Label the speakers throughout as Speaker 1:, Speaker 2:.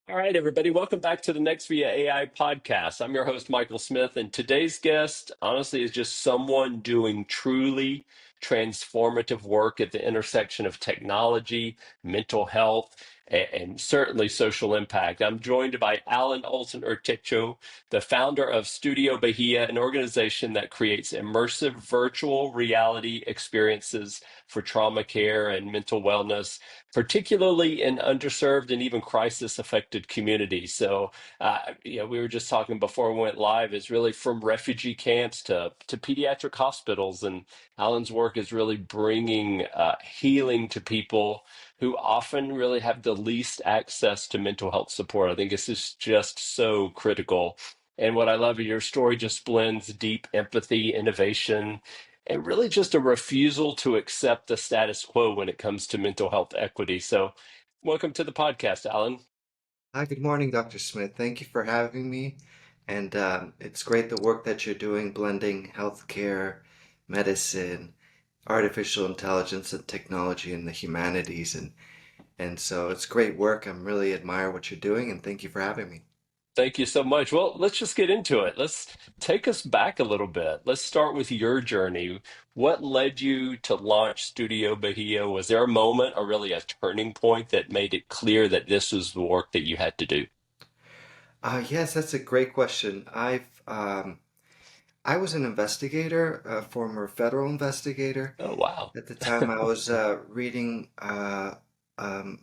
Speaker 1: All right, everybody, welcome back to the Next Via AI podcast. I'm your host, Michael Smith, and today's guest, honestly, is just someone doing truly transformative work at the intersection of technology, mental health, and certainly social impact. I'm joined by Allen Olson-Urtecho, the founder of Studio Bahia, an organization that creates immersive virtual reality experiences for trauma care and mental wellness, particularly in underserved and even crisis affected communities. So, we were just talking before we went live, is really from refugee camps to pediatric hospitals. And Alan's work is really bringing healing to people who often really have the least access to mental health support. I think this is just so critical. And what I love is your story just blends deep empathy, innovation, and really just a refusal to accept the status quo when it comes to mental health equity. So, welcome to the podcast, Alan.
Speaker 2: Hi, good morning, Dr. Smith. Thank you for having me. And it's great the work that you're doing, blending healthcare, medicine, artificial intelligence, and technology and the humanities. And so it's great work. I'm really admire what you're doing, and thank you for having me.
Speaker 1: Thank you so much. Well, let's just get into it. Let's take us back a little bit. Let's start with your journey. What led you to launch Studio Bahia? Was there a moment or really a turning point that made it clear that this was the work that you had to do?
Speaker 2: Yes, that's a great question. I was an investigator, a former federal investigator.
Speaker 1: Oh, wow.
Speaker 2: At the time, I was reading a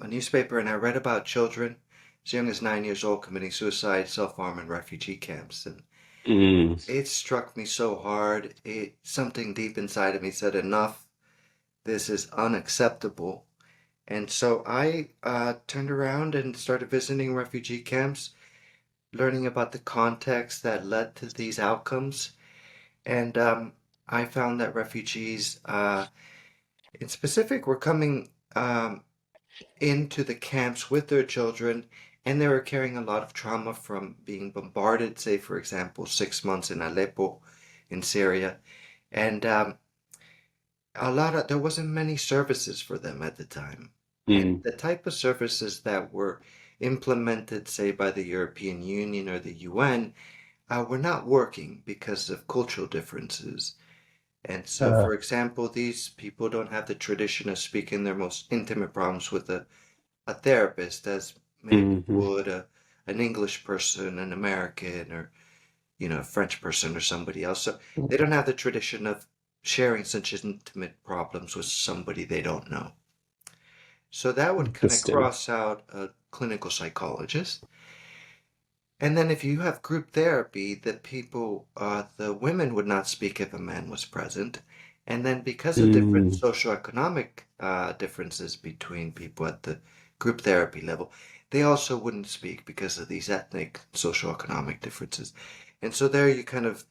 Speaker 2: newspaper, and I read about children as young as 9 years old committing suicide, self-harm in refugee camps. And
Speaker 1: Mm,
Speaker 2: it struck me so hard. Something deep inside of me said, enough. This is unacceptable. And so I turned around and started visiting refugee camps, learning about the context that led to these outcomes. And I found that refugees, in specific, were coming into the camps with their children, and they were carrying a lot of trauma from being bombarded, say, for example, 6 months in Aleppo in Syria. And there wasn't many services for them at the time. And
Speaker 1: mm,
Speaker 2: the type of services that were implemented, say, by the European Union or the UN, were not working because of cultural differences. And so,
Speaker 1: uh,
Speaker 2: for example, these people don't have the tradition of speaking their most intimate problems with a therapist as maybe
Speaker 1: mhm.
Speaker 2: would an English person, an American, or a French person or somebody else. So they don't have the tradition of sharing such intimate problems with somebody they don't know. So that would kind of
Speaker 1: Interesting.
Speaker 2: cross out a clinical psychologist. And then if you have group therapy, the women would not speak if a man was present. And then because of different
Speaker 1: Mm,
Speaker 2: socioeconomic differences between people at the group therapy level, they also wouldn't speak because of these ethnic socioeconomic differences. And so there you kind of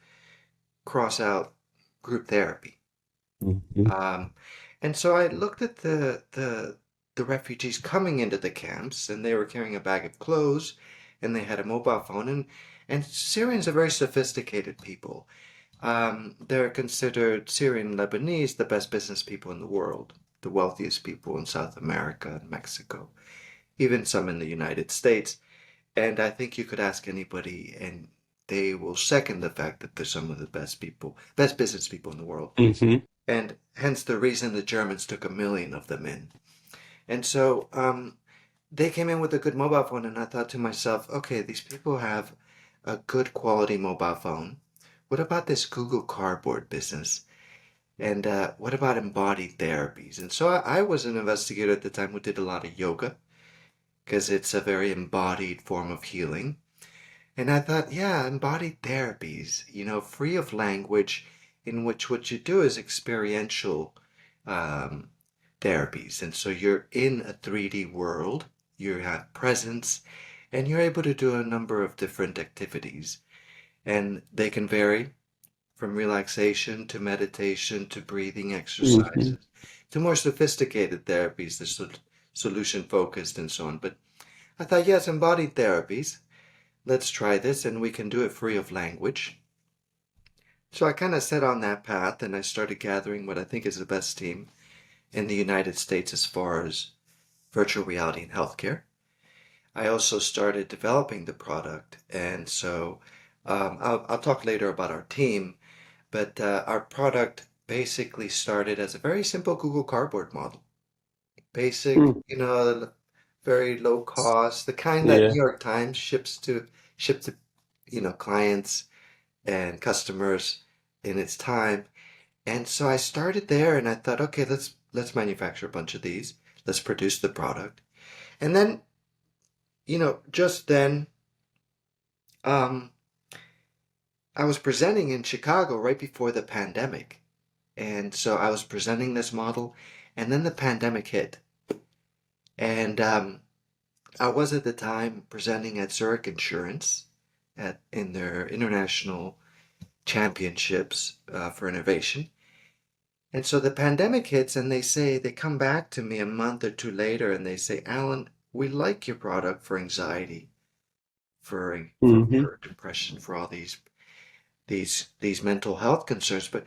Speaker 2: cross out group therapy.
Speaker 1: mhm.
Speaker 2: Um, and so I looked at the refugees coming into the camps, and they were carrying a bag of clothes, and they had a mobile phone, and Syrians are very sophisticated people. They're considered Syrian Lebanese the best business people in the world, the wealthiest people in South America and Mexico, even some in the United States. And I think you could ask anybody, and they will second the fact that they're some of the best people, best business people in the world,
Speaker 1: Mhm.
Speaker 2: and hence the reason the Germans took 1 million of them in. And so they came in with a good mobile phone, and I thought to myself, okay, these people have a good quality mobile phone. What about this Google Cardboard business? And what about embodied therapies? And so I was an investigator at the time who did a lot of yoga because it's a very embodied form of healing. And I thought, yeah, embodied therapies, free of language, in which what you do is experiential um, therapies. And so you're in a 3D world, you have presence, and you're able to do a number of different activities. And they can vary from relaxation to meditation to breathing
Speaker 1: Mhm.
Speaker 2: exercises to more sophisticated therapies, solution focused and so on. But I thought, yes, embodied therapies. Let's try this, and we can do it free of language. So I kind of set on that path, and I started gathering what I think is the best team in the United States as far as virtual reality in healthcare. I also started developing the product. And so I'll talk later about our team, but our product basically started as a very simple Google Cardboard model. Basic,
Speaker 1: Hmm.
Speaker 2: very low cost, the kind that New
Speaker 1: Yeah.
Speaker 2: York Times ship to, clients and customers in its time. And so I started there and I thought, okay, let's manufacture a bunch of these. Let's produce the product. And then, just then, um, I was presenting in Chicago right before the pandemic. And so I was presenting this model, and then the pandemic hit. And I was at the time presenting at Zurich Insurance in their international championships for innovation. And so the pandemic hits, and they come back to me a month or two later, and they say, Alan, we like your product for anxiety,
Speaker 1: Hmm.
Speaker 2: for depression, for all these mental health concerns, but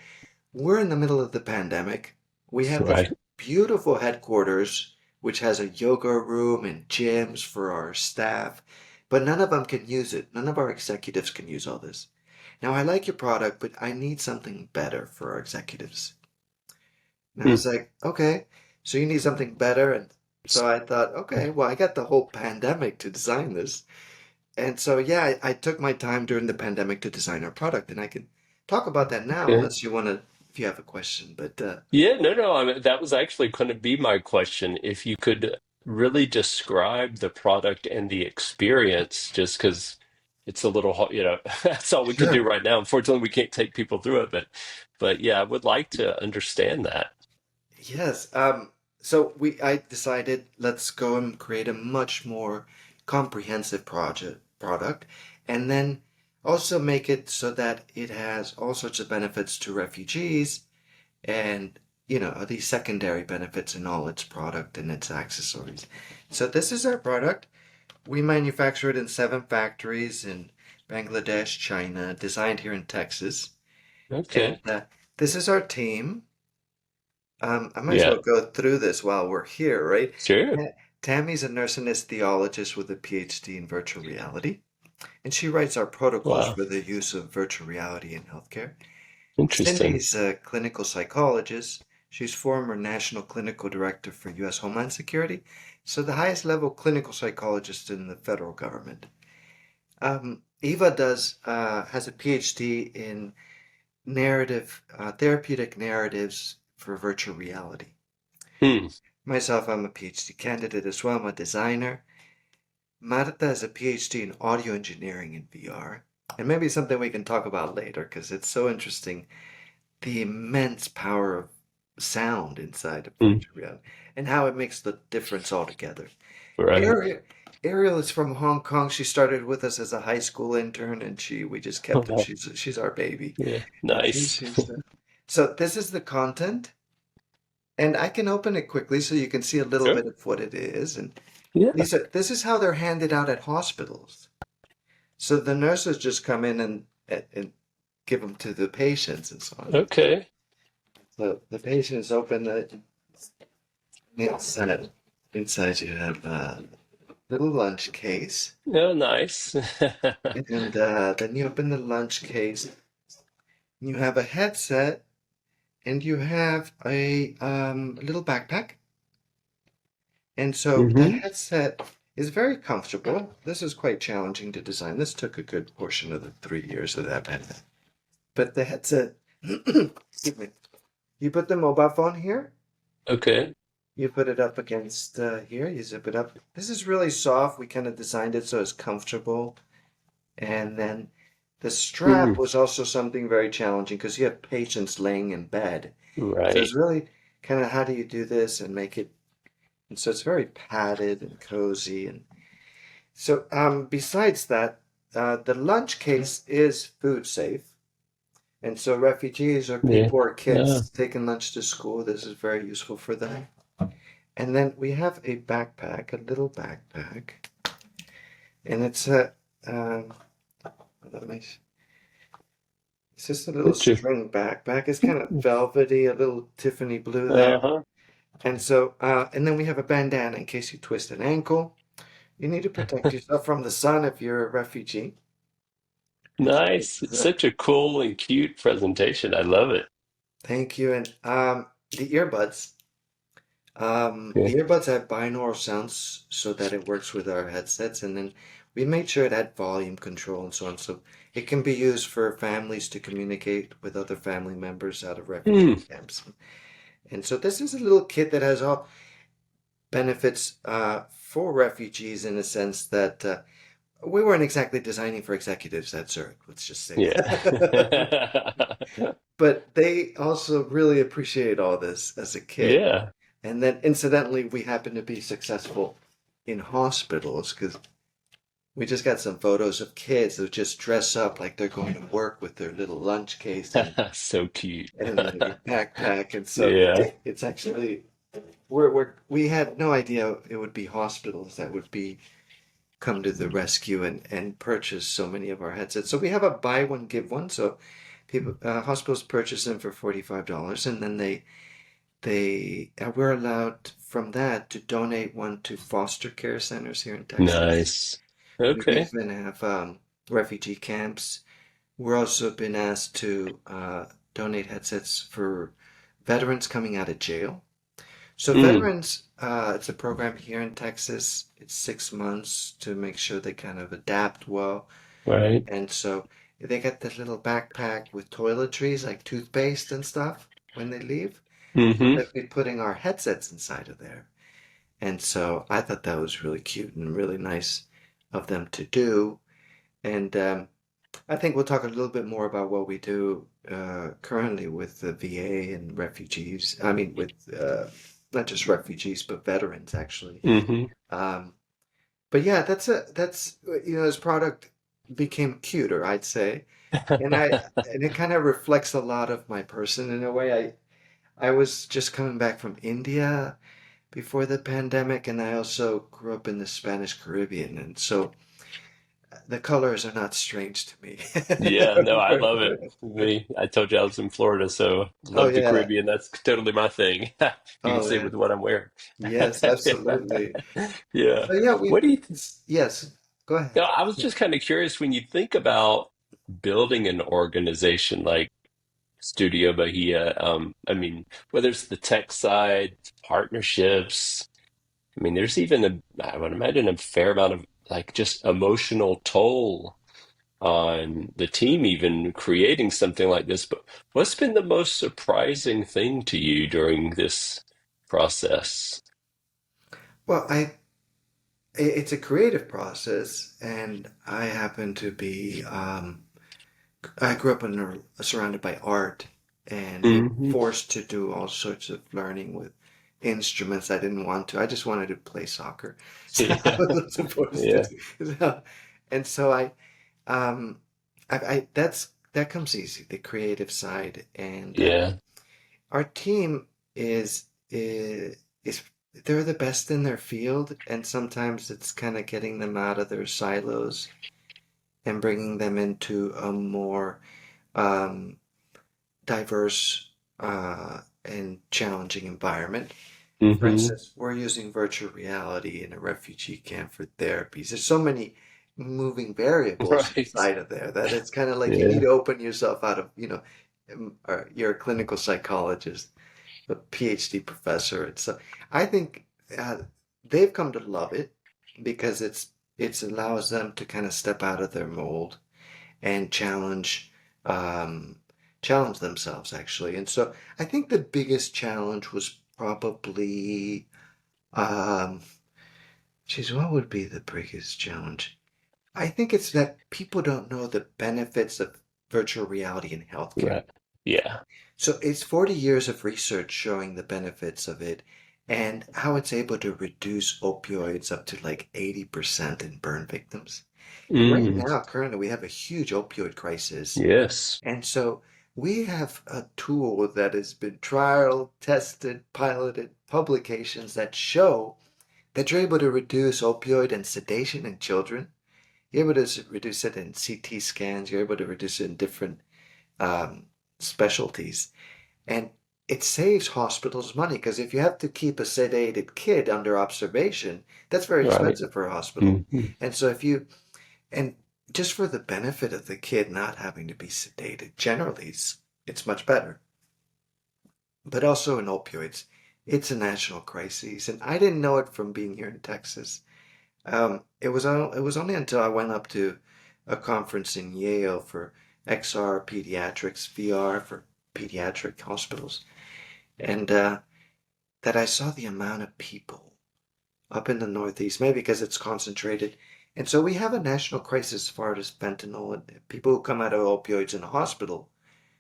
Speaker 2: we're in the middle of the pandemic. We have this
Speaker 1: Right.
Speaker 2: beautiful headquarters, which has a yoga room and gyms for our staff, but none of them can use it. None of our executives can use all this. Now, I like your product, but I need something better for our executives. And I
Speaker 1: Hmm.
Speaker 2: was like, okay, so you need something better. And so I thought, okay, well, I got the whole pandemic to design this. And so, yeah, I took my time during the pandemic to design our product, and I can talk about that now,
Speaker 1: Okay.
Speaker 2: unless you want to, if you have a question. But
Speaker 1: Yeah, no, no. I mean, that was actually going to be my question. If you could really describe the product and the experience, just because it's a little, that's all we can do
Speaker 2: sure,
Speaker 1: right now. Unfortunately, we can't take people through it, but yeah, I would like to understand that.
Speaker 2: yes. So I decided let's go and create a much more comprehensive product, and then also make it so that it has all sorts of benefits to refugees and these secondary benefits in all its product and its accessories. So this is our product. We manufacture it in 7 factories in Bangladesh, China, designed here in Texas. And
Speaker 1: Okay.
Speaker 2: this is our team. I might as
Speaker 1: Yeah.
Speaker 2: well go through this while we're here, right?
Speaker 1: Sure.
Speaker 2: Tammy's a nurse anesthesiologist with a PhD in virtual reality, and she writes our protocols
Speaker 1: Wow.
Speaker 2: for the use of virtual reality in healthcare.
Speaker 1: Interesting.
Speaker 2: Cindy's a clinical psychologist. She's former national clinical director for U.S. Homeland Security, so the highest level clinical psychologist in the federal government. Eva has a PhD in therapeutic narratives for virtual reality.
Speaker 1: Hmm.
Speaker 2: Myself, I'm a PhD candidate as well. I'm a designer. Marta has a PhD in audio engineering in VR, and maybe something we can talk about later because it's so interesting the immense power of sound inside of
Speaker 1: Hmm.
Speaker 2: virtual reality and how it makes the difference altogether.
Speaker 1: Right.
Speaker 2: Ariel, Ariel is from Hong Kong. She started with us as a high school intern, and we just kept her. She's our baby.
Speaker 1: Yeah.
Speaker 2: And
Speaker 1: Nice.
Speaker 2: so this is the content, and I can open it quickly so you can see a little
Speaker 1: Sure.
Speaker 2: bit of what it is. And
Speaker 1: Yeah.
Speaker 2: this is how they're handed out at hospitals. So the nurses just come in and give them to the patients and so on.
Speaker 1: Okay.
Speaker 2: So the patients open the inside. Inside you have a little lunch case,
Speaker 1: Oh, nice.
Speaker 2: and then you open the lunch case. You have a headset, and you have a little backpack. And so the
Speaker 1: Hmm.
Speaker 2: headset is very comfortable. This is quite challenging to design. This took a good portion of the 3 years of that headset. But the headset, excuse me, you put the mobile phone here.
Speaker 1: Okay.
Speaker 2: You put it up against here. You zip it up. This is really soft. We kind of designed it so it's comfortable. And then the strap
Speaker 1: Hmm.
Speaker 2: was also something very challenging because you have patients laying in bed. So it's
Speaker 1: Right.
Speaker 2: really kind of how do you do this and make it. And so it's very padded and cozy. And so besides that, the lunch case is food safe. And so refugees or
Speaker 1: Yeah.
Speaker 2: people or
Speaker 1: Yeah.
Speaker 2: kids taking lunch to school, this is very useful for them. And then we have a backpack, a little backpack, and um, let me, it's just a little
Speaker 1: It's just,
Speaker 2: string backpack. It's kind of velvety, a little Tiffany blue though.
Speaker 1: uh-huh.
Speaker 2: And so, and then we have a bandana in case you twist an ankle. You need to protect yourself from the sun if you're a refugee.
Speaker 1: Nice. It's such a cool and cute presentation. I love it.
Speaker 2: Thank you. And the earbuds.
Speaker 1: Yeah.
Speaker 2: The earbuds have binaural sounds so that it works with our headsets, and then we made sure it had volume control and so on. So it can be used for families to communicate with other family members out of refugee
Speaker 1: Mm,
Speaker 2: camps. And so this is a little kit that has all benefits for refugees in a sense that we weren't exactly designing for executives at Zurich, let's just say
Speaker 1: yeah.
Speaker 2: that. But they also really appreciate all this as a kit.
Speaker 1: Yeah.
Speaker 2: And then incidentally, we happen to be successful in hospitals because we just got some photos of kids who just dress up like they're going to work with their little lunch case
Speaker 1: So cute.
Speaker 2: and their backpack. And so
Speaker 1: Yeah.
Speaker 2: it's actually we had no idea it would be hospitals that would be come to the rescue and purchase so many of our headsets. So we have a buy one give one. So people hospitals purchase them for $45, and then they we're allowed from that to donate one to foster care centers here in Texas.
Speaker 1: Nice.
Speaker 2: We
Speaker 1: Okay.
Speaker 2: even have refugee camps. We're also been asked to donate headsets for veterans coming out of jail. So
Speaker 1: Mm,
Speaker 2: veterans, it's a program here in Texas. It's 6 months to make sure they kind of adapt well.
Speaker 1: right.
Speaker 2: And so they get this little backpack with toiletries like toothpaste and stuff when they leave. So
Speaker 1: Hmm.
Speaker 2: they'll be putting our headsets inside of there. And so I thought that was really cute and really nice of them to do. And I think we'll talk a little bit more about what we do currently with the VA and refugees. I mean, with not just refugees, but veterans actually.
Speaker 1: Hmm.
Speaker 2: Um, but yeah, that's this product became cuter, I'd say, and it kind of reflects a lot of my person in a way. I was just coming back from India before the pandemic, and I also grew up in the Spanish Caribbean, and so the colors are not strange to me.
Speaker 1: Yeah, no, I love it. Me, I told you I was in Florida, so
Speaker 2: Oh
Speaker 1: love the
Speaker 2: yeah.
Speaker 1: Caribbean. That's totally my thing. You can
Speaker 2: Oh
Speaker 1: see with
Speaker 2: man.
Speaker 1: what I'm wearing.
Speaker 2: Yes,
Speaker 1: Yeah.
Speaker 2: absolutely.
Speaker 1: Yeah.
Speaker 2: So yeah,
Speaker 1: What do you th
Speaker 2: yes, go ahead.
Speaker 1: No, I was just kind of curious when you think about building an organization like Studio Bahia, I mean, whether it's the tech side, partnerships, I mean, there's even I would imagine a fair amount of like just emotional toll on the team, even creating something like this. But what's been the most surprising thing to you during this process?
Speaker 2: Well, it's a creative process, and I happen to be I grew up surrounded by art and being
Speaker 1: Hmm.
Speaker 2: forced to do all sorts of learning with instruments I didn't want to. I just wanted to play soccer, so I
Speaker 1: Yeah.
Speaker 2: wasn't supposed to
Speaker 1: Yeah.
Speaker 2: do. So, and so um, that comes easy, the creative side, and
Speaker 1: Yeah.
Speaker 2: our team is they're the best in their field, and sometimes it's kind of getting them out of their silos and bringing them into a more um, diverse and challenging environment. For
Speaker 1: Hmm.
Speaker 2: instance, we're using virtual reality in a refugee camp for therapies. There's so many moving variables
Speaker 1: Right.
Speaker 2: inside of there that it's kind of like you need
Speaker 1: Yeah.
Speaker 2: to open yourself out of, you're a clinical psychologist, a PhD professor. And so I think uh, they've come to love it because it allows them to kind of step out of their mold and um, challenge themselves actually. And so I think the biggest challenge was probably, um, geez, what would be the biggest challenge? I think it's that people don't know the benefits of virtual reality in healthcare.
Speaker 1: Right. Yeah.
Speaker 2: So it's 40 years of research showing the benefits of it and how it's able to reduce opioids up to like 80% in burn victims. And right
Speaker 1: Mm.
Speaker 2: now, currently, we have a huge opioid crisis.
Speaker 1: Yes.
Speaker 2: And so we have a tool that has been trial, tested, piloted, publications that show that you're able to reduce opioid and sedation in children. You're able to reduce it in CT scans. You're able to reduce it in different um, specialties. And it saves hospitals money because if you have to keep a sedated kid under observation, that's very
Speaker 1: Right.
Speaker 2: expensive for a hospital.
Speaker 1: Hmm.
Speaker 2: And so if you, and just for the benefit of the kid not having to be sedated, generally it's much better. But also in opioids, it's a national crisis, and I didn't know it from being here in Texas. It was only until I went up to a conference in Yale for XR pediatrics, VR for pediatric hospitals, and that I saw the amount of people up in the Northeast, maybe because it's concentrated. And so we have a national crisis as far as fentanyl and people who come out of opioids in the hospital,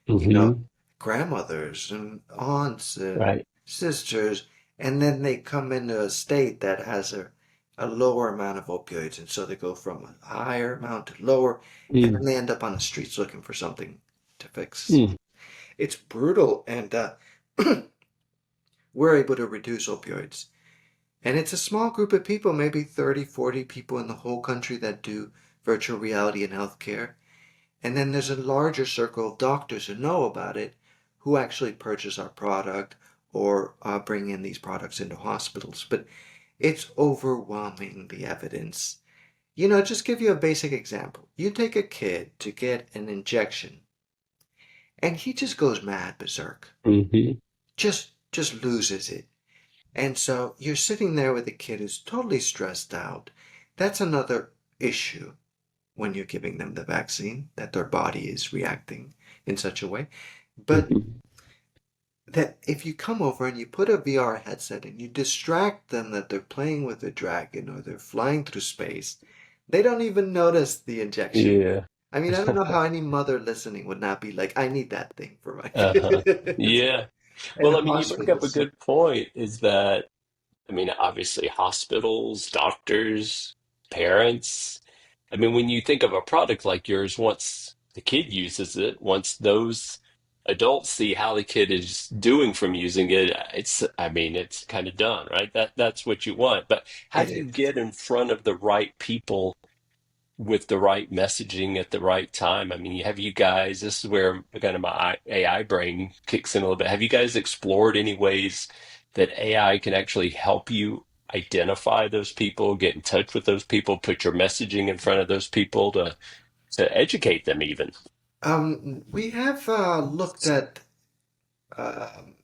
Speaker 2: you know,
Speaker 1: Hmm.
Speaker 2: grandmothers and aunts and
Speaker 1: Right.
Speaker 2: sisters, and then they come into a state that has a lower amount of opioids, and so they go from a higher amount to lower, and then
Speaker 1: Mm.
Speaker 2: they end up on the streets looking for something to fix.
Speaker 1: Mm.
Speaker 2: It's brutal, and we're able to reduce opioids. And it's a small group of people, maybe 30, 40 people in the whole country that do virtual reality in healthcare. And then there's a larger circle of doctors who know about it, who actually purchase our product or bring in these products into hospitals. But it's overwhelming, the evidence. Just give you a basic example. You take a kid to get an injection, and he just goes mad berserk.
Speaker 1: Hmm.
Speaker 2: Just loses it. And so you're sitting there with a kid who's totally stressed out. That's another issue when you're giving them the vaccine, that their body is reacting in such a way. But
Speaker 1: Hmm.
Speaker 2: that if you come over and you put a VR headset and you distract them that they're playing with a dragon or they're flying through space, they don't even notice the injection.
Speaker 1: Yeah.
Speaker 2: I mean, I don't know how any mother listening would not be like, I need that thing for my
Speaker 1: Uh-huh.
Speaker 2: kid.
Speaker 1: Yeah.
Speaker 2: And
Speaker 1: Well, I mean, you bring up a
Speaker 2: hospitals.
Speaker 1: good point, is that, I mean, obviously hospitals, doctors, parents. I mean, when you think of a product like yours, once the kid uses it, once those adults see how the kid is doing from using it, I mean, it's kind of done, right? That's what you want. But how
Speaker 2: It
Speaker 1: do you
Speaker 2: is.
Speaker 1: get in front of the right people with the right messaging at the right time? I mean, have you guys, this is where kind of my AI brain kicks in a little bit. Have you guys explored any ways that AI can actually help you identify those people, get in touch with those people, put your messaging in front of those people to educate them even?
Speaker 2: We have looked at um,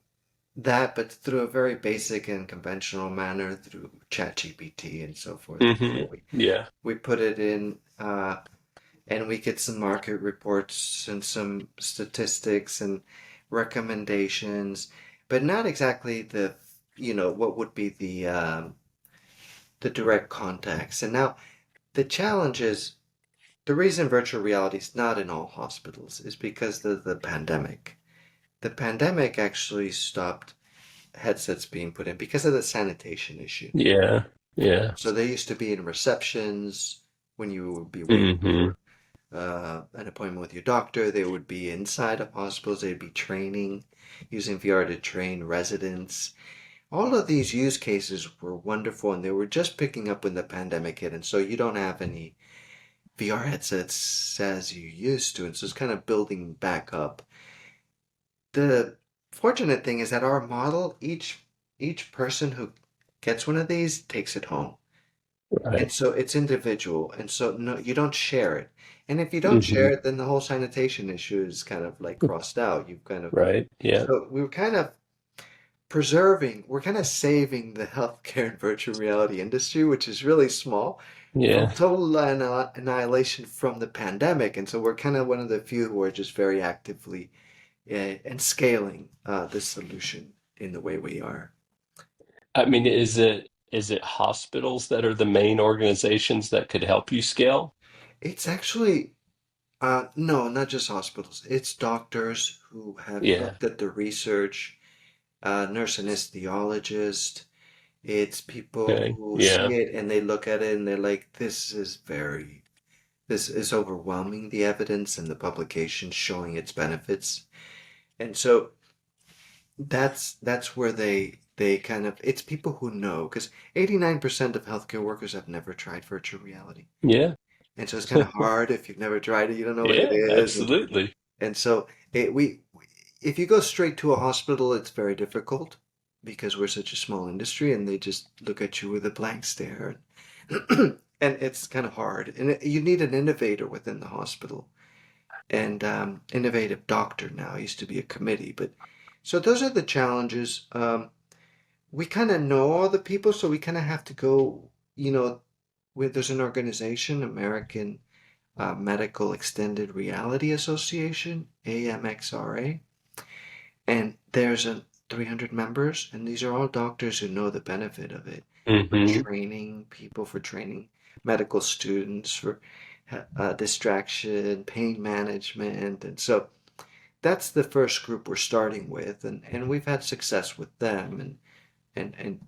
Speaker 2: that, but through a very basic and conventional manner through ChatGPT and so forth. And
Speaker 1: Hmm.
Speaker 2: so
Speaker 1: Yeah.
Speaker 2: we put it in, and we get some market reports and some statistics and recommendations, but not exactly what would be the direct contacts. And now the challenge is the reason virtual reality is not in all hospitals is because of the pandemic. The pandemic actually stopped headsets being put in because of the sanitation issue.
Speaker 1: Yeah. Yeah.
Speaker 2: So they used to be in receptions when you would be waiting
Speaker 1: Hmm.
Speaker 2: for an appointment with your doctor. They would be inside of hospitals. They'd be training, using VR to train residents. All of these use cases were wonderful, and they were just picking up when the pandemic hit. And so you don't have any VR headsets as you used to, and so it's kind of building back up. The fortunate thing is that our model, each person who gets one of these takes it home. And
Speaker 1: Right.
Speaker 2: so it's individual. And so no, you don't share it. And if you don't share
Speaker 1: Hmm.
Speaker 2: it, then the whole sanitation issue is kind of like crossed out. You've kind of
Speaker 1: Right. Yeah.
Speaker 2: so we're kind of saving the healthcare and virtual reality industry, which is really small, from
Speaker 1: Yeah.
Speaker 2: total annihilation from the pandemic. And so we're kind of one of the few who are just very actively and scaling this solution in the way we are.
Speaker 1: I mean, is it hospitals that are the main organizations that could help you scale?
Speaker 2: It's actually no, not just hospitals. It's doctors who have
Speaker 1: Yeah.
Speaker 2: looked at the research, nurse anesthesiologist. It's people
Speaker 1: Okay.
Speaker 2: who see
Speaker 1: Yeah.
Speaker 2: it and they look at it and they're like, this is overwhelming, the evidence and the publications showing its benefits. And so that's where they kind of it's people who know because 89% of healthcare workers have never tried virtual reality.
Speaker 1: Yeah.
Speaker 2: And so it's kind of hard if you've never tried it, you don't know what it
Speaker 1: Yeah,
Speaker 2: is.
Speaker 1: absolutely.
Speaker 2: And so it, we if you go straight to a hospital, it's very difficult because we're such a small industry and they just look at you with a blank stare. And it's kind of hard. And you need an innovator within the hospital and innovative doctor now. It used to be a committee. But so those are the challenges. We kind of know all the people, so we kind of have to go, there's an organization, American Medical Extended Reality Association, AMXRA, and there's a 300 members, and these are all doctors who know the benefit of it for
Speaker 1: Hmm.
Speaker 2: training people, for training medical students, for distraction, pain management, and so that's the first group we're starting with, and we've had success with them, and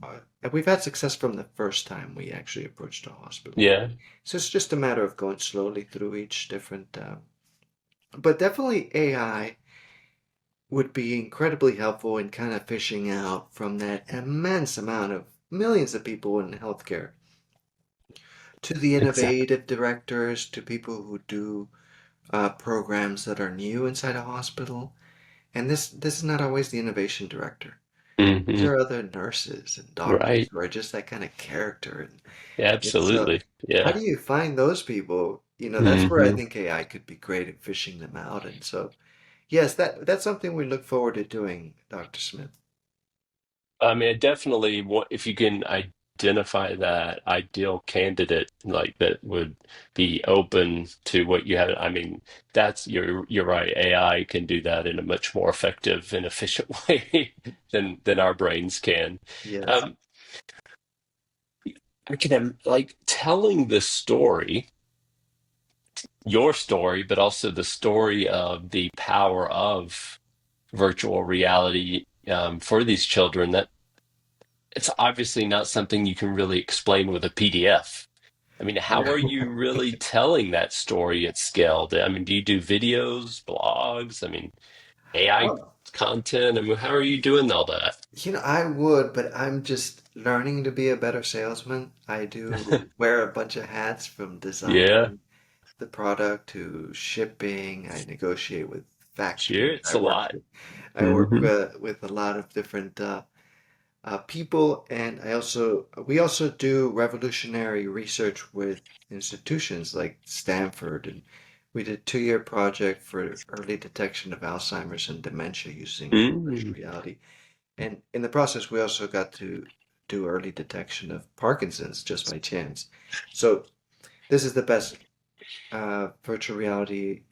Speaker 2: we've had success from the first time we actually approached a hospital.
Speaker 1: Yeah.
Speaker 2: So it's just a matter of going slowly through each different, but definitely AI would be incredibly helpful in kind of fishing out from that immense amount of millions of people in healthcare to the
Speaker 1: Exactly.
Speaker 2: innovative directors, to people who do programs that are new inside a hospital. And this is not always the innovation director. These
Speaker 1: Hmm.
Speaker 2: are other nurses and doctors
Speaker 1: Right.
Speaker 2: who are just that kind of character. And so,
Speaker 1: Absolutely.
Speaker 2: how
Speaker 1: Yeah.
Speaker 2: do you find those people? That's where I
Speaker 1: Hmm.
Speaker 2: think AI could be great at fishing them out. And so, yes, that's something we look forward to doing, Dr. Smith.
Speaker 1: I mean, I definitely want, if you can identify that ideal candidate, like that would be open to what you have. I mean, that's you're right. AI can do that in a much more effective and efficient way than our brains can.
Speaker 2: Yes.
Speaker 1: Um, I can like telling the story, your story, but also the story of the power of virtual reality for these children. That it's obviously not something you can really explain with a PDF. I mean, how are you really telling that story at scale? I mean, do you do videos, blogs? I mean, AI
Speaker 2: Well,
Speaker 1: content? I mean, how are you doing all that?
Speaker 2: I would, but I'm just learning to be a better salesman. I do wear a bunch of hats from
Speaker 1: Yeah,
Speaker 2: designing the product to shipping. I negotiate with
Speaker 1: sure,
Speaker 2: factories.
Speaker 1: it's a lot.
Speaker 2: I work
Speaker 1: Hmm.
Speaker 2: with a lot of different people, and we also do revolutionary research with institutions like Stanford, and we did a 2-year project for early detection of Alzheimer's and dementia using virtual
Speaker 1: Mm.
Speaker 2: reality. And in the process, we also got to do early detection of Parkinson's just by chance. So this is the best virtual reality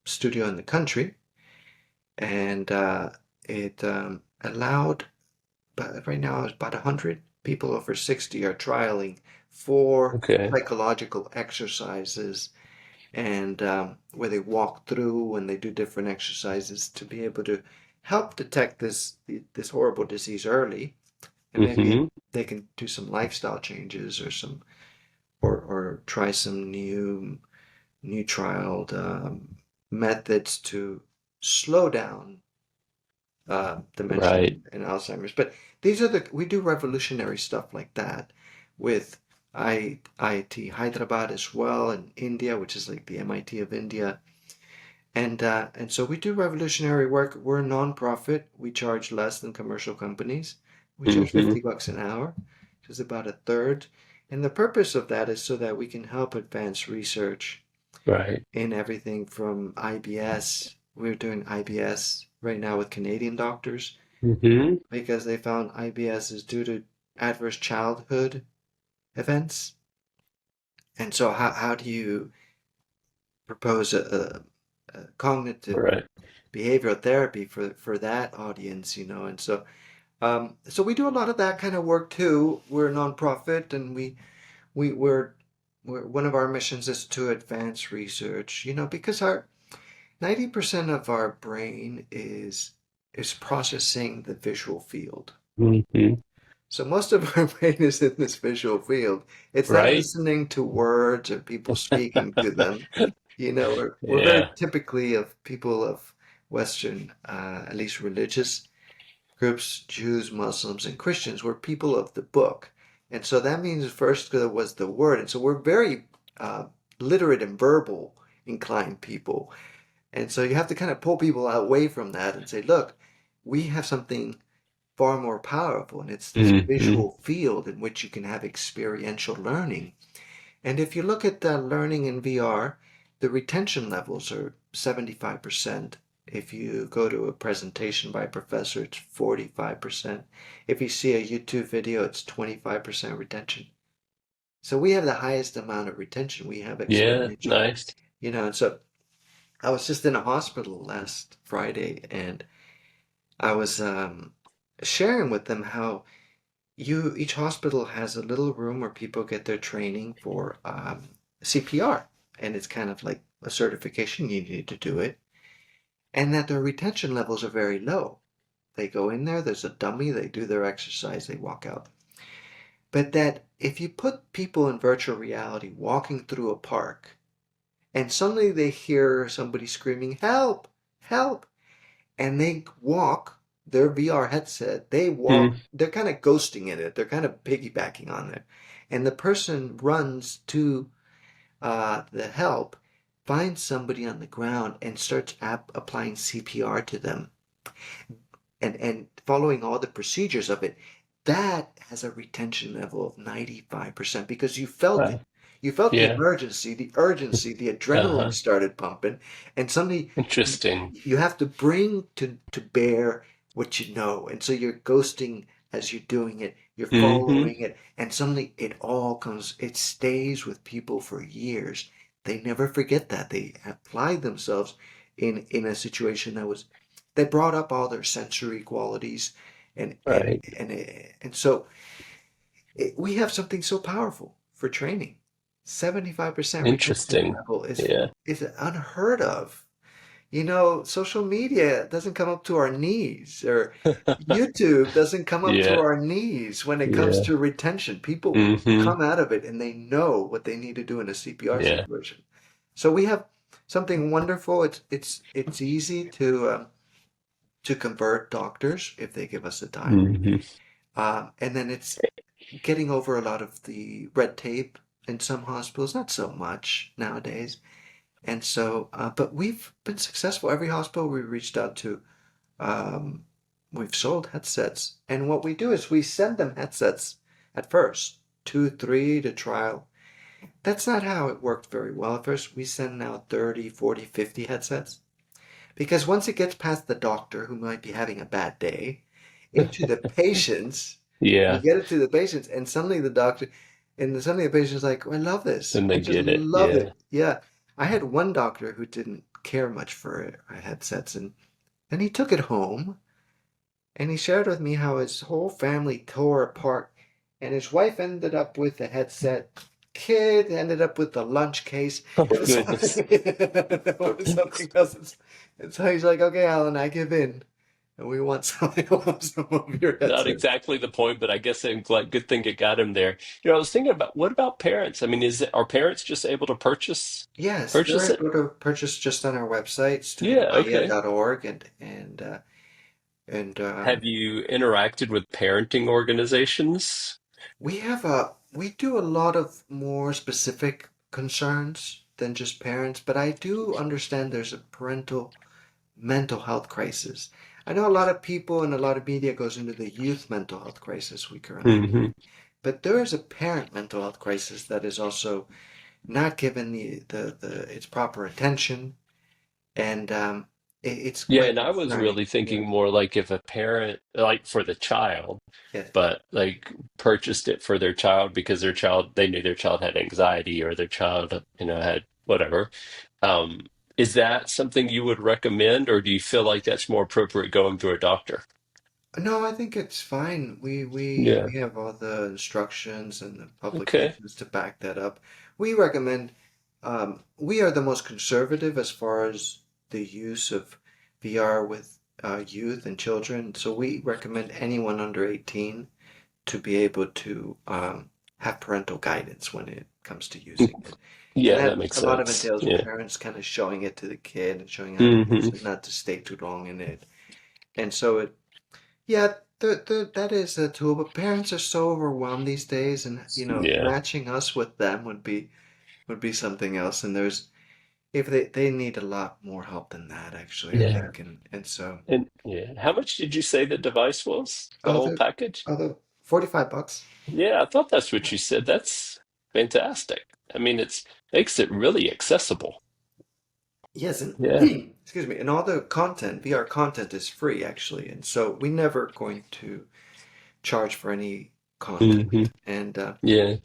Speaker 2: studio in the country, and it allowed. But right now, it's about 100 people over 60 are trialing 4
Speaker 1: Okay.
Speaker 2: psychological exercises, and where they walk through and they do different exercises to be able to help detect this horrible disease early, and maybe
Speaker 1: Hmm.
Speaker 2: they can do some lifestyle changes or or try some new trialed methods to slow down dementia
Speaker 1: Right.
Speaker 2: and Alzheimer's. But we do revolutionary stuff like that with IIT Hyderabad as well in India, which is like the MIT of India. And so we do revolutionary work. We're a nonprofit. We charge less than commercial companies. We charge
Speaker 1: Hmm.
Speaker 2: $50 an hour, which is about a third. And the purpose of that is so that we can help advance research
Speaker 1: Right.
Speaker 2: in everything from IBS. We're doing IBS right now with Canadian doctors
Speaker 1: Hmm.
Speaker 2: because they found IBS is due to adverse childhood events. And so, how do you propose a cognitive
Speaker 1: Right.
Speaker 2: behavioral therapy for that audience? And so we do a lot of that kind of work too. We're a nonprofit, and we we're one of our missions is to advance research. Because our 90% of our brain is processing the visual field.
Speaker 1: Hmm.
Speaker 2: So most of our brain is in this visual field. It's not
Speaker 1: Right.
Speaker 2: listening to words or people speaking to them. We're very
Speaker 1: Yeah.
Speaker 2: typically of people of Western, at least religious groups, Jews, Muslims, and Christians. We're people of the book. And so that means first there was the word. And so we're very literate and verbal inclined people. And so you have to kind of pull people away from that and say, look, we have something far more powerful, and it's this
Speaker 1: Hmm.
Speaker 2: visual field in which you can have experiential learning. And if you look at learning in VR, the retention levels are 75%. If you go to a presentation by a professor, it's 45%. If you see a YouTube video, it's 25% retention. So we have the highest amount of retention. We have
Speaker 1: Yeah,
Speaker 2: experiential,
Speaker 1: nice.
Speaker 2: and so I was just in a hospital last Friday, and I was sharing with them how each hospital has a little room where people get their training for CPR, and it's kind of like a certification. You need to do it, and that their retention levels are very low. They go in there, there's a dummy, they do their exercise, they walk out. But that if you put people in virtual reality walking through a park, and suddenly they hear somebody screaming, "Help! Help!" and they walk their VR headset, they walk,
Speaker 1: Mm.
Speaker 2: they're kind of ghosting in it, they're kind of piggybacking on it. And the person runs to the help, finds somebody on the ground, and starts applying CPR to them and following all the procedures of it. That has a retention level of 95% because you felt it.
Speaker 1: Wow.
Speaker 2: You felt the
Speaker 1: Yeah.
Speaker 2: emergency, the urgency, the adrenaline
Speaker 1: Uh-huh.
Speaker 2: started pumping, and suddenly
Speaker 1: Interesting.
Speaker 2: you have to bring to bear what you know. And so you're ghosting as you're doing it, you're
Speaker 1: Hmm.
Speaker 2: following it, and suddenly it all comes, it stays with people for years. They never forget that. They applied themselves in a situation that brought up all their sensory qualities and and
Speaker 1: Right.
Speaker 2: and and so we have something so powerful for training. 75% retention
Speaker 1: Interesting.
Speaker 2: level
Speaker 1: Yeah.
Speaker 2: is unheard of. Social media doesn't come up to our knees, or YouTube doesn't come up to
Speaker 1: Yeah.
Speaker 2: our knees when it comes
Speaker 1: Yeah.
Speaker 2: to retention. People
Speaker 1: Hmm.
Speaker 2: come out of it and they know what they need to do in a CPR
Speaker 1: Yeah.
Speaker 2: situation. So we have something wonderful. It's easy to convert doctors if they give us the time,
Speaker 1: Hmm.
Speaker 2: and then it's getting over a lot of the red tape in some hospitals. Not so much nowadays. And so, but we've been successful. Every hospital we reached out to, um, we've sold headsets. And what we do is we send them headsets at first, two, three to trial. That's not how it worked very well at first. We send out 30, 40, 50 headsets. Because once it gets past the doctor who might be having a bad day, into the patients, you
Speaker 1: Yeah.
Speaker 2: get it to the patients, and suddenly suddenly the patient's like, oh, I love this.
Speaker 1: Then
Speaker 2: I
Speaker 1: they
Speaker 2: just
Speaker 1: get it.
Speaker 2: love
Speaker 1: Yeah.
Speaker 2: it. Yeah. I had one doctor who didn't care much for headsets, and then he took it home and he shared with me how his whole family tore apart, and his wife ended up with a headset. Kid ended up with the lunch case.
Speaker 1: Oh,
Speaker 2: It was
Speaker 1: goodness.
Speaker 2: something, it was something else. And so he's like, okay, Alan, I give in. And we want some of your
Speaker 1: Not
Speaker 2: headset.
Speaker 1: exactly the point, but I guess I'm glad, good thing it got him there. I was thinking about what about parents? I mean, are parents just able to
Speaker 2: Yes,
Speaker 1: purchase
Speaker 2: they're
Speaker 1: it?
Speaker 2: able to purchase just on our website,
Speaker 1: Yeah, okay.
Speaker 2: studiobahia.org, and
Speaker 1: Have you interacted with parenting organizations?
Speaker 2: we do a lot of more specific concerns than just parents, but I do understand there's a parental mental health crisis. I know a lot of people and a lot of media goes into the youth mental health crisis we currently have,
Speaker 1: Hmm.
Speaker 2: but there is a parent mental health crisis that is also not given its proper attention, and it's
Speaker 1: Yeah,
Speaker 2: quite
Speaker 1: and I was
Speaker 2: concerning.
Speaker 1: really
Speaker 2: Yeah,
Speaker 1: thinking more like if a parent, like for the child,
Speaker 2: yeah.
Speaker 1: but like purchased it for their child because they knew their child had anxiety or their child, had whatever. Um, is that something you would recommend, or do you feel like that's more appropriate going to a doctor?
Speaker 2: No, I think it's fine.
Speaker 1: Yeah.
Speaker 2: We have all the instructions and the
Speaker 1: Okay.
Speaker 2: publications to back that up. We recommend, we are the most conservative as far as the use of VR with youth and children. So we recommend anyone under 18 to be able to have parental guidance when it comes to using it. And
Speaker 1: Yeah,
Speaker 2: that
Speaker 1: that makes
Speaker 2: a lot of
Speaker 1: sense.
Speaker 2: entails
Speaker 1: Yeah.
Speaker 2: parents kind of showing it to the kid and showing how to use
Speaker 1: Hmm.
Speaker 2: it, not to stay too long in it. And so yeah, that is a tool, but parents are so overwhelmed these days, and
Speaker 1: Yeah.
Speaker 2: matching us with them would be something else. And if they need a lot more help than that, actually, I
Speaker 1: Yeah.
Speaker 2: think, and so
Speaker 1: And yeah, how much did you say the device was? The whole
Speaker 2: other
Speaker 1: package?
Speaker 2: other $45.
Speaker 1: Yeah, I thought that's what you said. That's fantastic. I mean, it's makes it really accessible.
Speaker 2: Yes, and
Speaker 1: Yeah.
Speaker 2: excuse me, and all the content, VR content is free actually, and so we never going to charge for any
Speaker 1: Hmm.
Speaker 2: content,
Speaker 1: Yeah.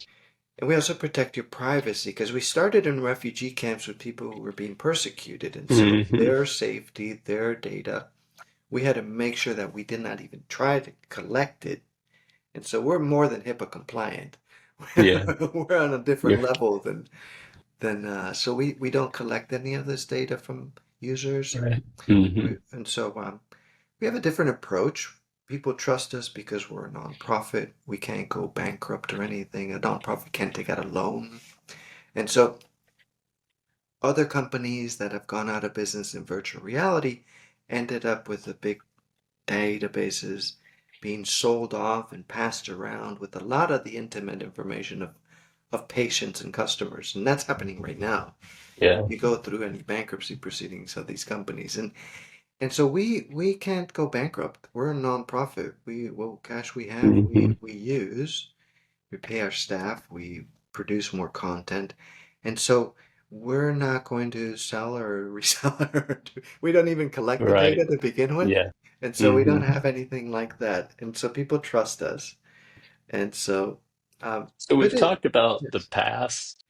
Speaker 2: and we also protect your privacy because we started in refugee camps with people who were being persecuted, and so
Speaker 1: Hmm.
Speaker 2: their safety, their data, we had to make sure that we did not even try to collect it, and so we're more than HIPAA compliant.
Speaker 1: Yeah.
Speaker 2: We're on a different
Speaker 1: Yeah.
Speaker 2: level than so we don't collect any of this data from users.
Speaker 1: Right. Hmm.
Speaker 2: And so we have a different approach. People trust us because we're a nonprofit. We can't go bankrupt or anything. A nonprofit can't take out a loan. And so other companies that have gone out of business in virtual reality ended up with the big databases being sold off and passed around with a lot of the intimate information of patients and customers. And that's happening right now.
Speaker 1: Yeah.
Speaker 2: You go through any bankruptcy proceedings of these companies. And so we can't go bankrupt. We're a nonprofit. We what cash we have,
Speaker 1: Hmm.
Speaker 2: we use. We pay our staff. We produce more content, and so we're not going to sell or resell or we don't even collect the
Speaker 1: Right.
Speaker 2: data to begin with,
Speaker 1: Yeah.
Speaker 2: and so we
Speaker 1: Hmm.
Speaker 2: don't have anything like that. And so people trust us, and so
Speaker 1: So
Speaker 2: but
Speaker 1: we've
Speaker 2: it
Speaker 1: talked about the
Speaker 2: yes.
Speaker 1: past,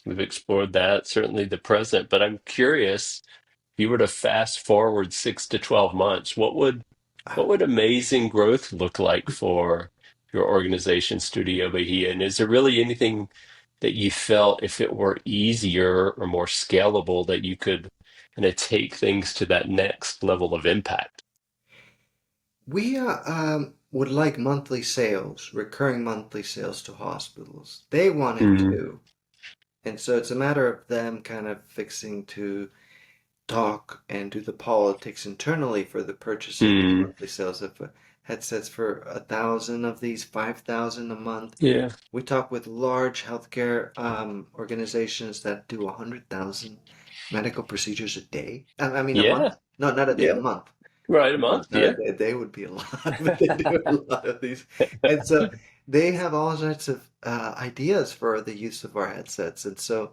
Speaker 1: we've explored that, certainly the present, but I'm curious, if you were to fast forward 6 to 12 months, what would amazing growth look like for your organization, Studio Bahia? And is there really anything that you felt if it were easier or more scalable that you could kind of take things to that next level of impact?
Speaker 2: We would like monthly sales, recurring monthly sales to hospitals. They want it
Speaker 1: Mm,
Speaker 2: too. And so it's a matter of them kind of fixing to talk and do the politics internally for the purchase of these
Speaker 1: mm,
Speaker 2: monthly sales of headsets for 1,000 of these, 5,000 a month.
Speaker 1: yeah,
Speaker 2: We talk with large healthcare organizations that do 100,000 medical procedures a day. I mean, a month.
Speaker 1: yeah,
Speaker 2: No, not a day, a
Speaker 1: yeah.
Speaker 2: month.
Speaker 1: Right, a
Speaker 2: A month,
Speaker 1: month,
Speaker 2: not a
Speaker 1: yeah.
Speaker 2: day. A day would be a lot, but they do a lot of these. And so they have all sorts of ideas for the use of our headsets. And so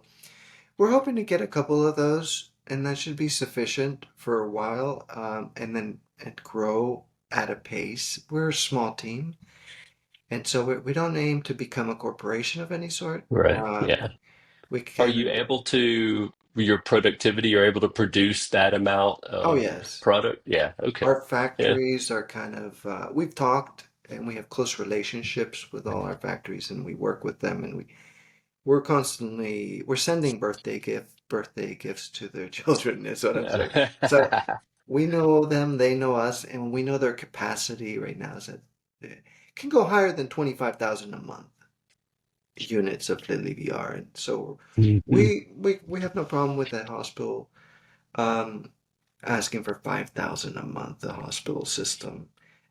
Speaker 2: we're hoping to get a couple of those, and that should be sufficient for a while, and then and grow at a pace. We're a small team, and so we don't aim to become a corporation of any sort.
Speaker 1: Right, yeah.
Speaker 2: We
Speaker 1: Are you
Speaker 2: can,
Speaker 1: able to, your productivity, you're able to produce that amount
Speaker 2: oh
Speaker 1: of
Speaker 2: yes,
Speaker 1: product? Yeah, okay.
Speaker 2: our
Speaker 1: Yeah.
Speaker 2: factories are kind of, we've talked and we have close relationships with all our factories, and we work with them, and we're constantly we're sending birthday gifts to their children is what I'm saying. So we know them, they know us, and we know their capacity right now is that it can go higher than 25,000 a month units of Lily VR. And so
Speaker 1: Mhm.
Speaker 2: we have no problem with that hospital um, asking for 5,000 a month, the hospital system.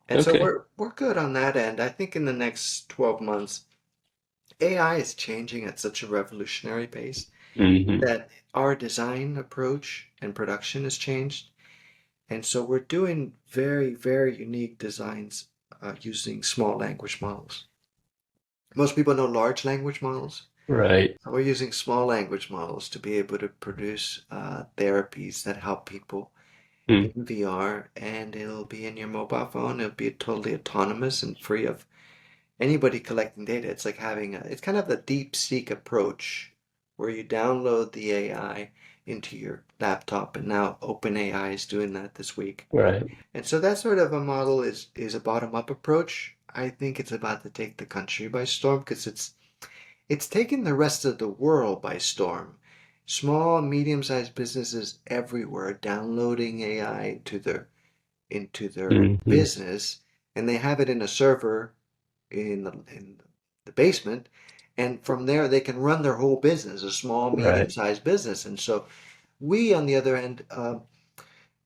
Speaker 2: And so
Speaker 1: Okay.
Speaker 2: we're good on that end. I think in the next 12 months, AI is changing at such a revolutionary pace
Speaker 1: Hmm.
Speaker 2: that our design approach and production has changed. And so we're doing very, very unique designs using small language models. Most people know large language models.
Speaker 1: Right.
Speaker 2: So we're using small language models to be able to produce therapies that help people
Speaker 1: Mm.
Speaker 2: in VR, and it'll be in your mobile phone. It'll be totally autonomous and free of anybody collecting data. It's like it's kind of the deep seek approach where you download the AI into your laptop, and now OpenAI is doing that this week.
Speaker 1: Right.
Speaker 2: And so that sort of a model is a bottom-up approach. I think it's about to take the country by storm because it's taken the rest of the world by storm. Small, medium-sized businesses everywhere downloading AI into their
Speaker 1: Hmm.
Speaker 2: business, and they have it in a server in the basement, and from there they can run their whole business, a small,
Speaker 1: Right.
Speaker 2: medium-sized business. And so we, on the other end,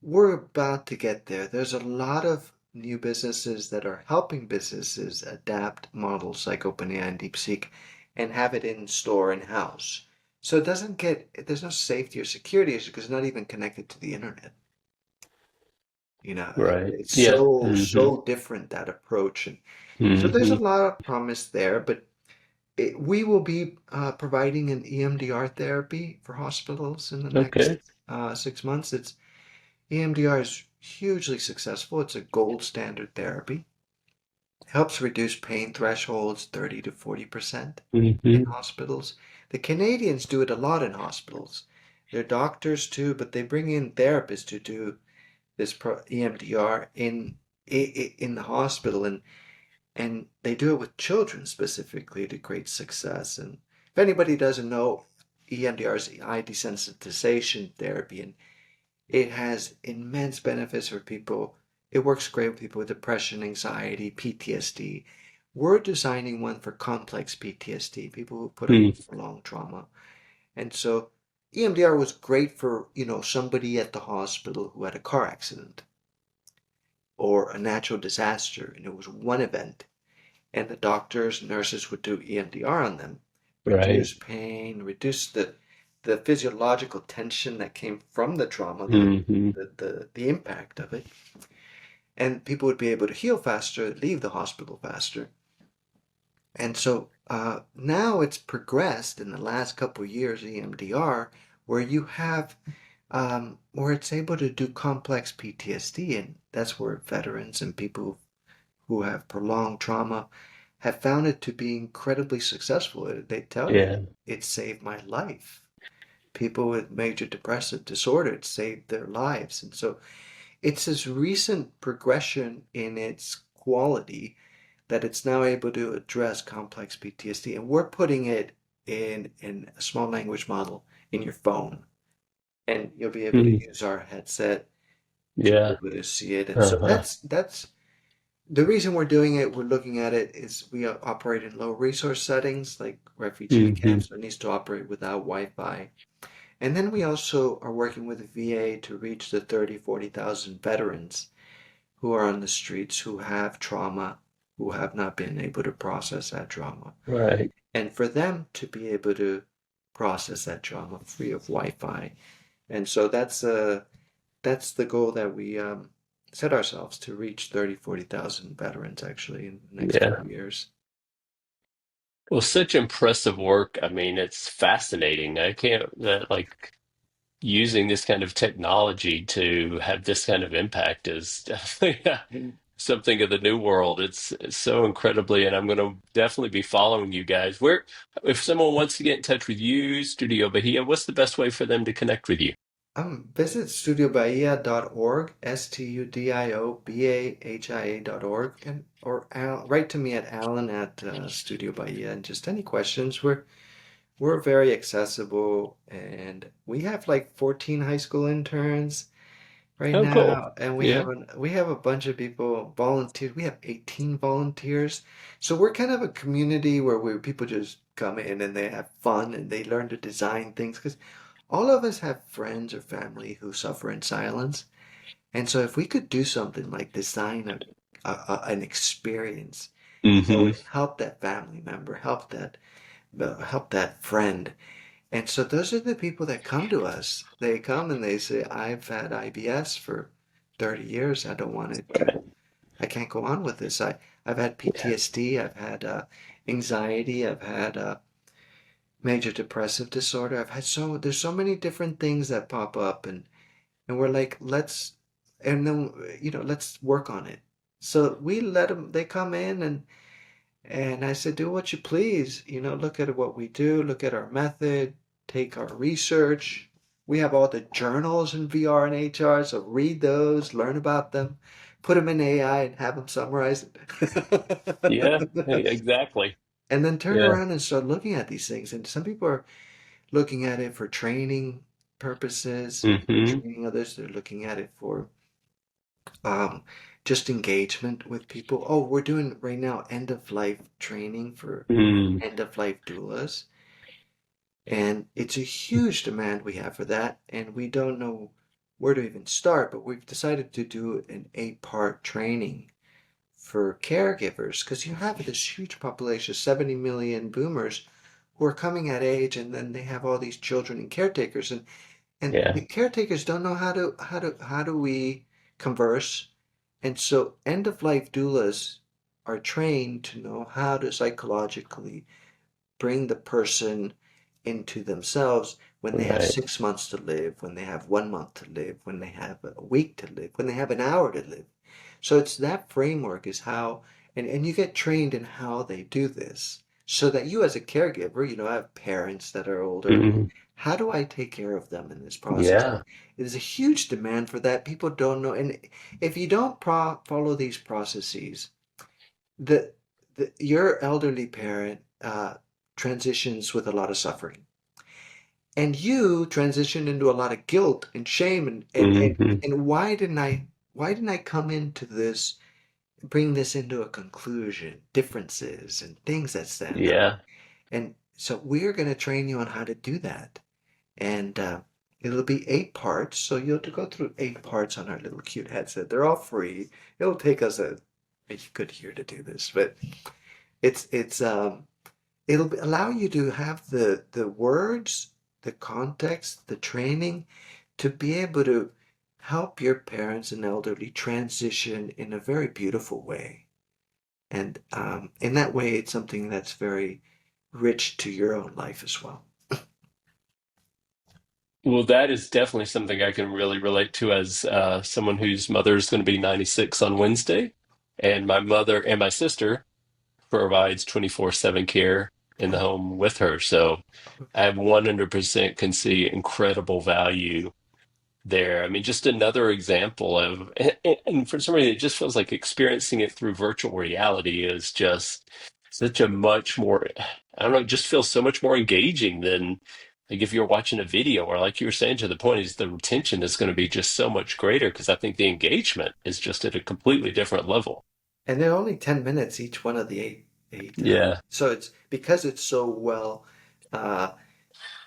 Speaker 2: we're about to get there. There's a lot of new businesses that are helping businesses adapt models like OpenAI and DeepSeek and have it in store in house. So it doesn't get, there's no safety or security issue because it's not even connected to the internet.
Speaker 1: Right.
Speaker 2: It's
Speaker 1: Yeah.
Speaker 2: so different, that approach. And so there's a
Speaker 1: Hmm.
Speaker 2: lot of promise there, but we will be providing an EMDR therapy for hospitals in the next
Speaker 1: Okay.
Speaker 2: 6 months. EMDR is hugely successful. It's a gold standard therapy. Helps reduce pain thresholds 30 to 40% in
Speaker 1: Hmm.
Speaker 2: hospitals. The Canadians do it a lot in hospitals. They're doctors too, but they bring in therapists to do this EMDR in the hospital, and they do it with children specifically to great success. And if anybody doesn't know, EMDR is eye desensitization therapy, and it has immense benefits for people. It works great with people with depression, anxiety, PTSD. We're designing one for complex PTSD, people who put up
Speaker 1: Hmm.
Speaker 2: with prolonged trauma. And so EMDR was great for, somebody at the hospital who had a car accident or a natural disaster, and it was one event. And the doctors, nurses would do EMDR on them,
Speaker 1: Right.
Speaker 2: reduce pain, reduce the physiological tension that came from the trauma,
Speaker 1: Hmm.
Speaker 2: the impact of it, and people would be able to heal faster, leave the hospital faster. And so now it's progressed in the last couple of years, EMDR, where you have where it's able to do complex PTSD, and that's where veterans and people who have prolonged trauma have found it to be incredibly successful. They tell you
Speaker 1: Yeah.
Speaker 2: it saved my life. People with major depressive disorder, it saved their lives. And so it's this recent progression in its quality that it's now able to address complex PTSD. And we're putting it in a small language model in your phone. And you'll be able to
Speaker 1: Hmm.
Speaker 2: use our headset to be
Speaker 1: Yeah.
Speaker 2: able to see it. And so
Speaker 1: Uh-huh.
Speaker 2: that's the reason we're doing it, we're looking at it, is we operate in low resource settings like refugee
Speaker 1: Hmm.
Speaker 2: camps, so it needs to operate without Wi-Fi. And then we also are working with the VA to reach the 30, 40,000 veterans who are on the streets, who have trauma, who have not been able to process that trauma.
Speaker 1: Right.
Speaker 2: And for them to be able to process that trauma free of Wi-Fi. And so that's the goal that we set ourselves to reach 30, 40,000 veterans actually in the next
Speaker 1: Yeah.
Speaker 2: couple of years.
Speaker 1: Well, such impressive work. I mean, it's fascinating. I can't that like using this kind of technology to have this kind of impact is definitely something of the new world. It's so incredibly, and I'm going to definitely be following you guys. Where, if someone wants to get in touch with you, Studio Bahia, what's the best way for them to connect with you?
Speaker 2: Visit studiobahia.org, studiobahia.org, and or write to me at Allen at Studio Bahia, and just any questions. We're very accessible, and we have like 14 high school interns right
Speaker 1: Oh, cool.
Speaker 2: now, and
Speaker 1: Yeah.
Speaker 2: we have a bunch of people volunteer. We have 18 volunteers, so we're kind of a community where people just come in and they have fun and they learn to design things because all of us have friends or family who suffer in silence, and so if we could do something like design an experience that
Speaker 1: Hmm.
Speaker 2: would help that family member, help that friend. And so those are the people that come to us. They come and they say, I've had IBS for 30 years. I don't want it to,
Speaker 1: Right.
Speaker 2: I can't go on with this. I've had
Speaker 1: Yeah.
Speaker 2: PTSD. I've had anxiety. I've had major depressive disorder. There's so many different things that pop up, and we're like, and then, let's work on it. So we let them, they come in, and I said, do what you please. Look at what we do, look at our method, take our research. We have all the journals in VR and HR, so read those, learn about them, put them in AI and have them summarize
Speaker 1: Yeah. Hey,
Speaker 2: it.
Speaker 1: exactly.
Speaker 2: And then turn
Speaker 1: Yeah.
Speaker 2: around and start looking at these things. And some people are looking at it for training purposes. They're
Speaker 1: Hmm.
Speaker 2: training others. They're looking at it for um, just engagement with people. Oh, we're doing right now end of life training for
Speaker 1: Mm.
Speaker 2: end of life doulas. And it's a huge demand we have for that. And we don't know where to even start, but we've decided to do an 8-part training for caregivers because you have this huge population, 70 million boomers who are coming at age, and then they have all these children and caretakers, and
Speaker 1: Yeah.
Speaker 2: the caretakers don't know how do we converse, and so end of life doulas are trained to know how to psychologically bring the person into themselves when they have
Speaker 1: Right.
Speaker 2: 6 months to live, when they have 1 month to live, when they have a week to live, when they have an hour to live. So it's that framework is how, and you get trained in how they do this so that you as a caregiver, I have parents that are older.
Speaker 1: Mhm.
Speaker 2: How do I take care of them in this process?
Speaker 1: Yeah.
Speaker 2: There's a huge demand for that. People don't know. And if you don't follow these processes, the, your elderly parent transitions with a lot of suffering, and you transition into a lot of guilt and shame,
Speaker 1: Hmm.
Speaker 2: and why didn't I come into this, bring this into a conclusion, differences and things that stand out.
Speaker 1: Yeah.
Speaker 2: And so we're going to train you on how to do that. And it'll be 8 parts. So you'll have to go through 8 parts on our little cute headset. They're all free. It'll take us a good year to do this, but it's it'll allow you to have the words, the context, the training to be able to help your parents and elderly transition in a very beautiful way. And in that way, it's something that's very rich to your own life as well.
Speaker 1: Well, that is definitely something I can really relate to as someone whose mother is going to be 96 on Wednesday. And my mother and my sister provides 24/7 care in the home with her. So I 100% can see incredible value there. I mean, just another example of, and for some reason, it just feels like experiencing it through virtual reality is just such a much more, I don't know, it just feels so much more engaging than like if you're watching a video, or like you were saying, to the point is the retention is going to be just so much greater because I think the engagement is just at a completely different level.
Speaker 2: And they're only 10 minutes each one of the eight.
Speaker 1: Yeah.
Speaker 2: So it's because it's so well uh,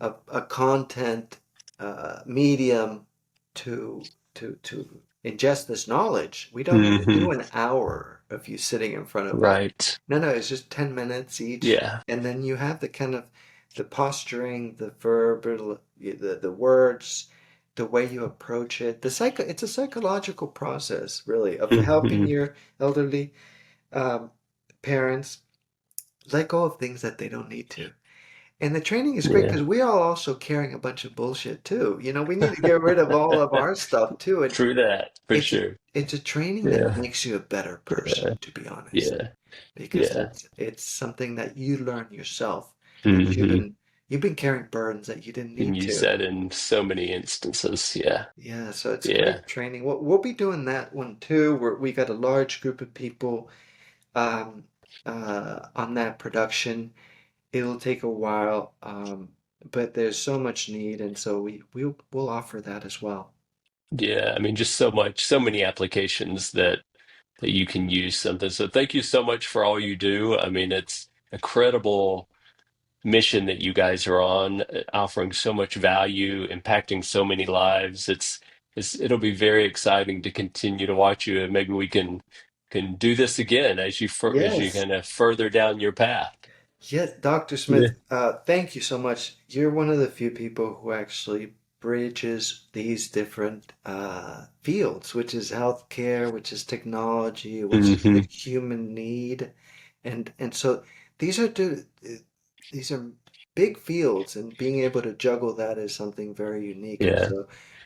Speaker 2: a content medium to to ingest this knowledge. We don't need to
Speaker 1: Hmm.
Speaker 2: do an hour of you sitting in front of a.
Speaker 1: Right.
Speaker 2: No, it's just 10 minutes each,
Speaker 1: Yeah.
Speaker 2: and then you have the kind of the posturing, the verbal, the words, the way you approach it. It's a psychological process, really, of helping
Speaker 1: Hmm.
Speaker 2: your elderly um, parents let go of things that they don't need to. And the training is great
Speaker 1: Yeah.
Speaker 2: because we are also carrying a bunch of bullshit too. We need to get rid of all of our stuff too. And
Speaker 1: True that, for
Speaker 2: it's a
Speaker 1: sure.
Speaker 2: it's a training that
Speaker 1: Yeah.
Speaker 2: makes you a better person,
Speaker 1: Yeah.
Speaker 2: to be honest,
Speaker 1: Yeah.
Speaker 2: because
Speaker 1: Yeah.
Speaker 2: it's something that you learn yourself because you've
Speaker 1: Hmm.
Speaker 2: been you've been carrying burdens that you didn't
Speaker 1: Can
Speaker 2: need
Speaker 1: use
Speaker 2: to.
Speaker 1: that in so many instances. Yeah.
Speaker 2: Yeah, so it's
Speaker 1: Yeah.
Speaker 2: great training. We'll be doing that one too. We got a large group of people um, on that production. It'll take a while, but there's so much need, and so we'll offer that as well.
Speaker 1: Yeah. I mean, just so much, so many applications that you can use something. So thank you so much for all you do. I mean, it's a credible mission that you guys are on, offering so much value, impacting so many lives. It'll be very exciting to continue to watch you, and maybe we can do this again as you
Speaker 2: Yes.
Speaker 1: kind of further down your path.
Speaker 2: Yes, Dr.
Speaker 1: Yeah.
Speaker 2: Smith, thank you so much. You're one of the few people who actually bridges these different fields, which is healthcare, which is technology, which is the
Speaker 1: Hmm.
Speaker 2: human need, and so these are two, these are big fields, and being able to juggle that is something very unique. And
Speaker 1: Yeah.
Speaker 2: so